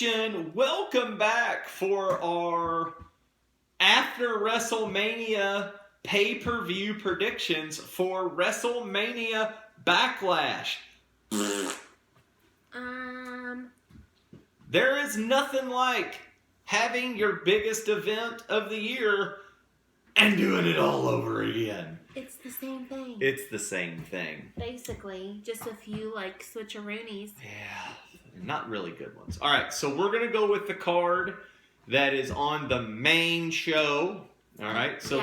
Nation, welcome back for our after WrestleMania pay-per-view predictions for WrestleMania Backlash. There is nothing like having your biggest event of the year and doing it all over again. It's the same thing. It's the same thing. Basically, just a few switcheroonies. Yeah, not really good ones. All right, so we're going to go with the card that is on the main show. All right, so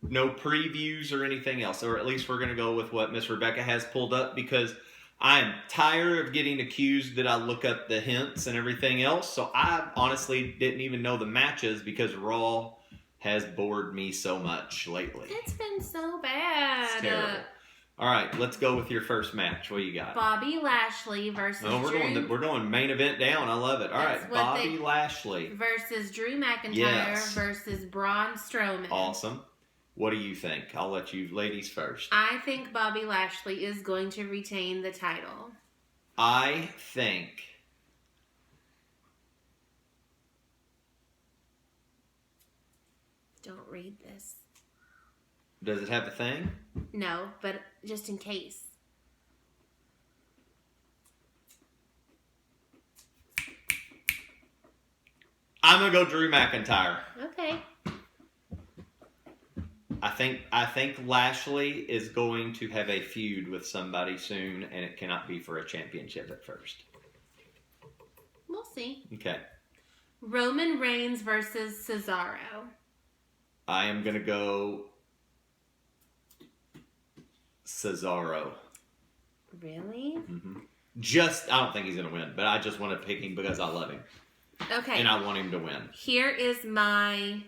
no previews or anything else. Or at least we're going to go with what Miss Rebecca has pulled up because I'm tired of getting accused that I look up the hints and everything else. So I honestly didn't even know the matches because Raw has bored me so much lately. It's been so bad. It's terrible. All right, let's go with your first match. What do you got? Bobby Lashley versus Drew. We're going main event down. I love it. All right, Bobby Lashley versus Drew McIntyre versus Braun Strowman. Awesome. What do you think? I'll let you ladies first. I think Bobby Lashley is going to retain the title. I think don't read this. Does it have a thing? No, but just in case. I'm going to go Drew McIntyre. Okay. I think Lashley is going to have a feud with somebody soon, and it cannot be for a championship at first. We'll see. Okay. Roman Reigns versus Cesaro. I am going to go Cesaro. Really? Mm-hmm. I don't think he's going to win, but I just want to pick him because I love him. Okay. And I want him to win. Here is my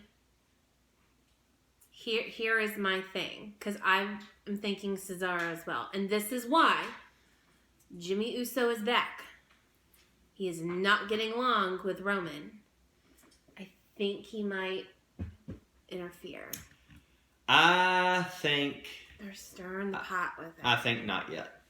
thing, because I'm thinking Cesaro as well. And this is why Jimmy Uso is back. He is not getting along with Roman. I think he might interfere. I think they're stirring the pot with it. I think not yet.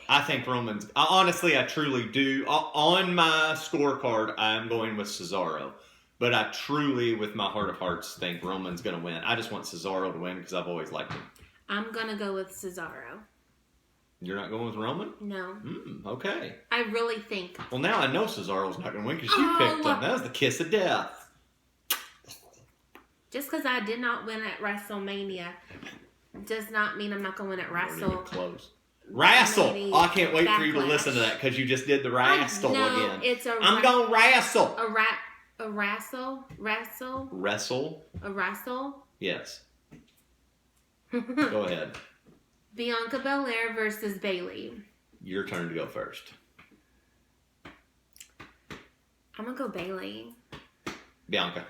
I think Roman's... I truly do. On my scorecard, I'm going with Cesaro. But I truly, with my heart of hearts, think Roman's going to win. I just want Cesaro to win because I've always liked him. I'm going to go with Cesaro. You're not going with Roman? No. Okay. I really think... Well, now I know Cesaro's not going to win because you picked him. That was the kiss of death. Just because I did not win at WrestleMania does not mean I'm not going to win at Close. Wrestle! Oh, I can't wait for you to listen to that because you just did the wrestle again. I'm going to wrestle. A wrestle? Wrestle? A wrestle? Yes. Go ahead. Bianca Bellaire versus Bayley. Your turn to go first. I'm going to go Bayley. Bianca.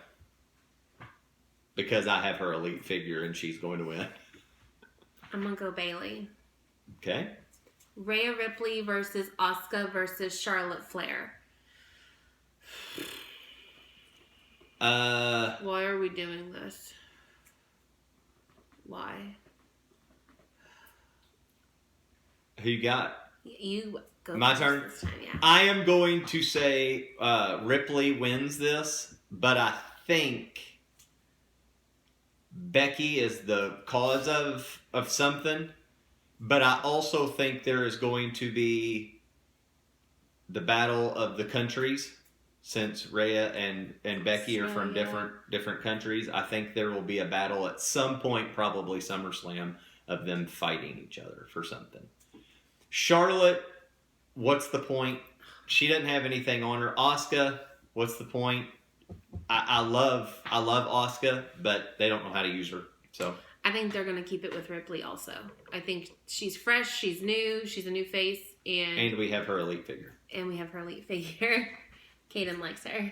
Because I have her elite figure and she's going to win. I'm going to go Bayley. Okay. Rhea Ripley versus Asuka versus Charlotte Flair. Why are we doing this? Why? Who you got? You go. My turn? This time, yeah. I am going to say Ripley wins this, but I think Becky is the cause of something. But I also think there is going to be the battle of the countries. Since Rhea and Becky are from different countries, I think there will be a battle at some point, probably SummerSlam, of them fighting each other for something. Charlotte, what's the point? She doesn't have anything on her. Asuka, what's the point? I love Asuka, but they don't know how to use her. So I think they're going to keep it with Ripley also. I think she's fresh, she's new, she's a new face. And we have her elite figure. Kaden likes her.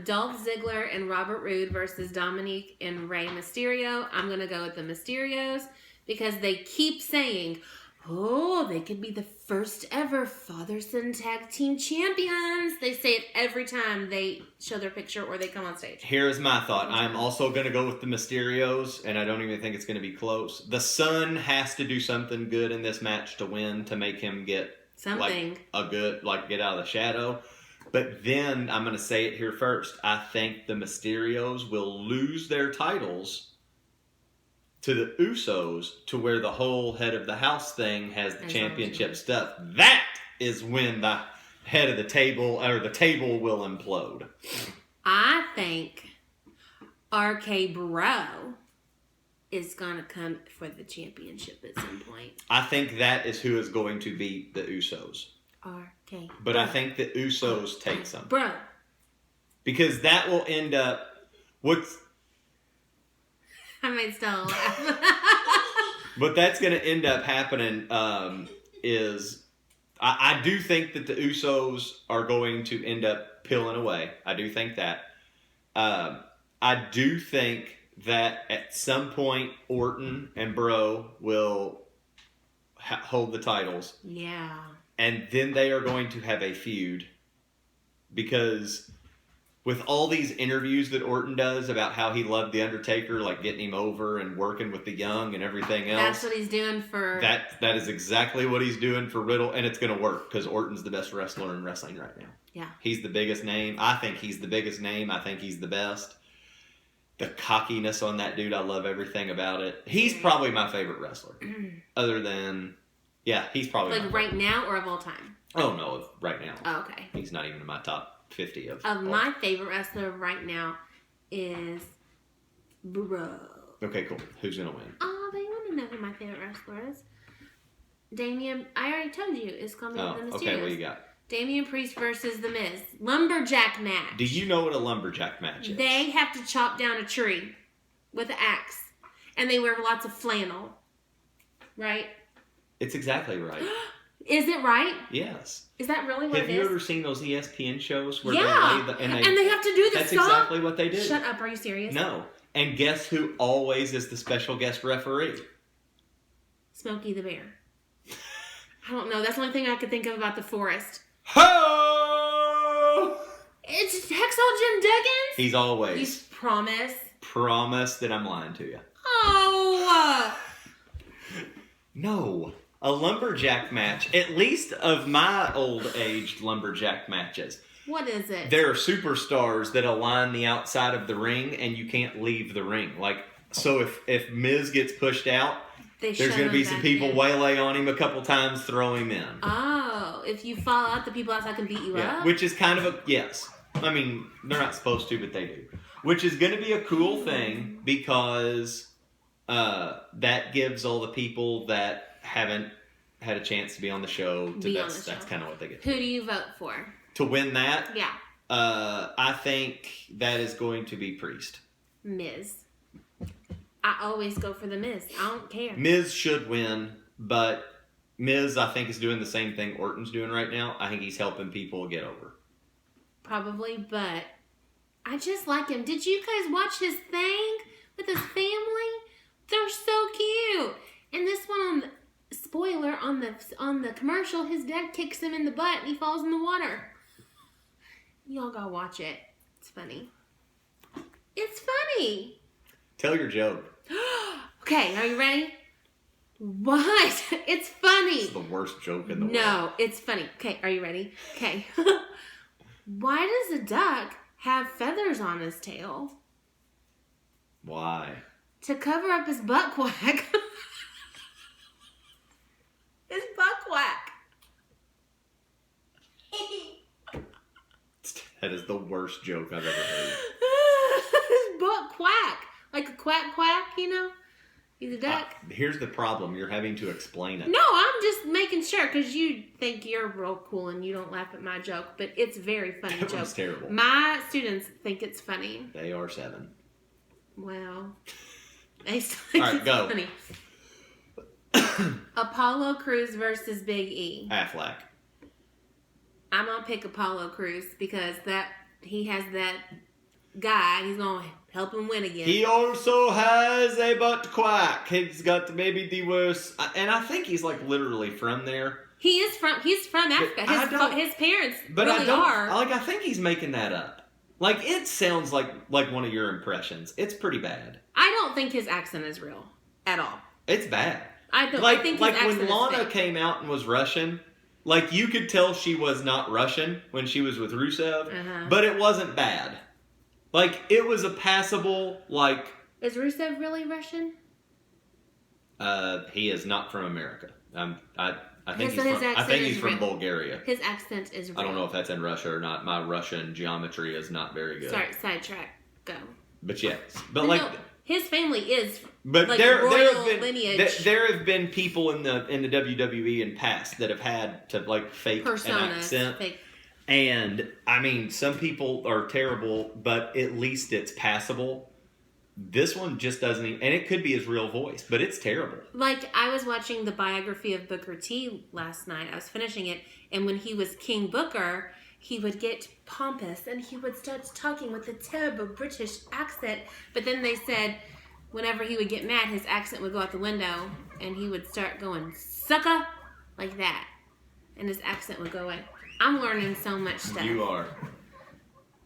Dolph Ziggler and Robert Roode versus Dominique and Rey Mysterio. I'm going to go with the Mysterios because they keep saying, they could be the first ever father-son tag team champions. They say it every time they show their picture or they come on stage. Here's my thought. I'm also going to go with the Mysterios, and I don't even think it's going to be close. The son has to do something good in this match to win to make him get something get out of the shadow. But then, I'm going to say it here first. I think the Mysterios will lose their titles to the Usos to where the whole head of the house thing has the championship stuff. That is when the head of the table, or the table, will implode. I think RK Bro is going to come for the championship at some point. I think that is who is going to beat the Usos. RK. But I think the Usos take some. Bro. Because that will end up... I might still laugh. What that's going to end up happening is... I do think that the Usos are going to end up peeling away. I do think that. I do think that at some point Orton and Bro will hold the titles. Yeah. And then they are going to have a feud. Because with all these interviews that Orton does about how he loved The Undertaker, like getting him over and working with the young and everything else. That's what he's doing for... That is exactly what he's doing for Riddle, and it's going to work because Orton's the best wrestler in wrestling right now. Yeah. He's the biggest name. I think he's the biggest name. I think he's the best. The cockiness on that dude, I love everything about it. He's probably my favorite wrestler. Other than... Yeah, he's probably... Like right now or of all time? Oh, no, right now. Oh, okay. He's not even in my top 50 of my favorite wrestler right now is Bro. Okay, cool. Who's going to win? Oh, they want to know who my favorite wrestler is. Damian, I already told you, it's going to be the Mysterios. Okay, what you got? Damian Priest versus The Miz. Lumberjack match. Do you know what a lumberjack match is? They have to chop down a tree with an axe. And they wear lots of flannel. Right? It's exactly right. Is it right? Yes. Is that really what it is? Have you ever seen those ESPN shows where they lay and they have to do the That's stop? exactly what they did. Shut up, are you serious? No. And guess who always is the special guest referee? Smokey the Bear. I don't know. That's the only thing I could think of about the forest. Ho! It's Hexall Jim Duggan? He's always. You promise? Promise that I'm lying to you. Oh! No. A lumberjack match, at least of my old-aged lumberjack matches. What is it? There are superstars that align the outside of the ring, and you can't leave the ring. Like, so if Miz gets pushed out, there's going to be some people waylay on him a couple times, throw him in. Oh, if you fall out, the people outside can beat you up? Which is kind of yes. I mean, they're not supposed to, but they do. Which is going to be a cool thing because that gives all the people that haven't had a chance to be on the show. That's kind of what they get. Who do you vote for? To win that? Yeah. I think that is going to be Priest. Miz. I always go for the Miz. I don't care. Miz should win, but Miz, I think, is doing the same thing Orton's doing right now. I think he's helping people get over. Probably, but I just like him. Did you guys watch his thing with his family? They're so cute. And this one spoiler on the commercial, his dad kicks him in the butt and he falls in the water. Y'all gotta watch it. It's funny. It's funny. Tell your joke. Okay, are you ready? What? It's funny. It's the worst joke in the world. No, it's funny. Okay, are you ready? Okay. Why does a duck have feathers on his tail? Why? To cover up his butt quack. His butt quack. That is the worst joke I've ever heard. His butt quack. Like a quack quack, you know? He's a duck. Here's the problem. You're having to explain it. No, I'm just making sure because you think you're real cool and you don't laugh at my joke, but it's a very funny joke. That was terrible. My students think it's funny. They are 7. Well, they still think it's go. funny. Apollo Crews versus Big E. Affleck. I'm gonna pick Apollo Crews because he has that guy. He's gonna help him win again. He also has a butt quack. He's got maybe the worst, and I think he's like literally from there. He's from Africa. His parents really are. I think he's making that up. Like it sounds like one of your impressions. It's pretty bad. I don't think his accent is real at all. It's bad. I think his accent when Lana is fake. came out and was Russian, Like, you could tell she was not Russian when she was with Rusev, but it wasn't bad. Like, it was a passable, like... Is Rusev really Russian? He is not from America. I think he's from Bulgaria. His accent is real. I don't know if that's in Russia or not. My Russian geometry is not very good. Sorry, sidetrack. Go. But yes. But like... No, his family is but like there royal have been, lineage. There have been people in the WWE in past that have had to like fake an accent. And I mean, some people are terrible, but at least it's passable. This one just doesn't even, and it could be his real voice, but it's terrible. Like, I was watching the biography of Booker T last night. I was finishing it, and when he was King Booker, he would get pompous, and he would start talking with a terrible British accent. But then they said, whenever he would get mad, his accent would go out the window, and he would start going, sucker, like that. And his accent would go away. I'm learning so much stuff. You are.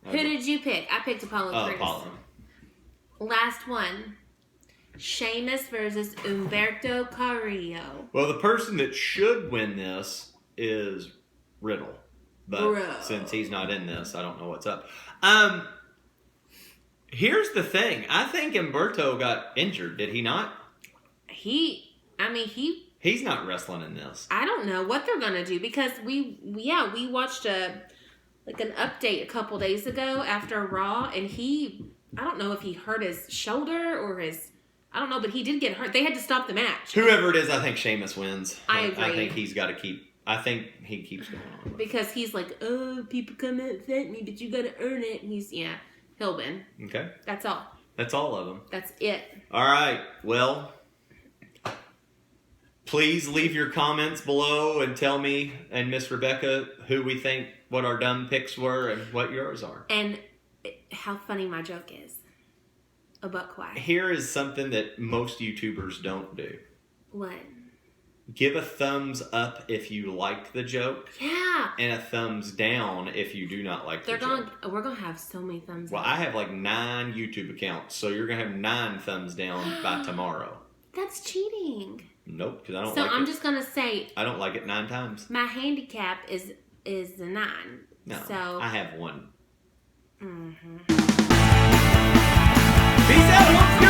Who did you pick? I picked Apollo Crews. Apollo. Last one. Sheamus versus Umberto Carrillo. Well, the person that should win this is Riddle. But since he's not in this, I don't know what's up. Here's the thing. I think Umberto got injured. Did he not? He's not wrestling in this. I don't know what they're gonna do because we watched an update a couple days ago after Raw, and I don't know if he hurt his shoulder or I don't know, but he did get hurt. They had to stop the match. Whoever it is, I think Sheamus wins. I agree. I think he's got to keep. I think he keeps going on. Because he's like, oh, people come and thank me, but you got to earn it. And he'll win. Okay. That's all. That's all of them. That's it. All right. Well, please leave your comments below and tell me and Miss Rebecca who we think, what our dumb picks were and what yours are. And how funny my joke is. A buck why. Here is something that most YouTubers don't do. What? Give a thumbs up if you liked the joke. Yeah. And a thumbs down if you do not like the joke. We're going to have so many thumbs up. Well, I have like 9 YouTube accounts, so you're going to have 9 thumbs down by tomorrow. That's cheating. Nope, because I don't like it. So I'm just going to say... I don't like it 9 times. My handicap is the 9. No, so I have 1. Mm-hmm. Peace out,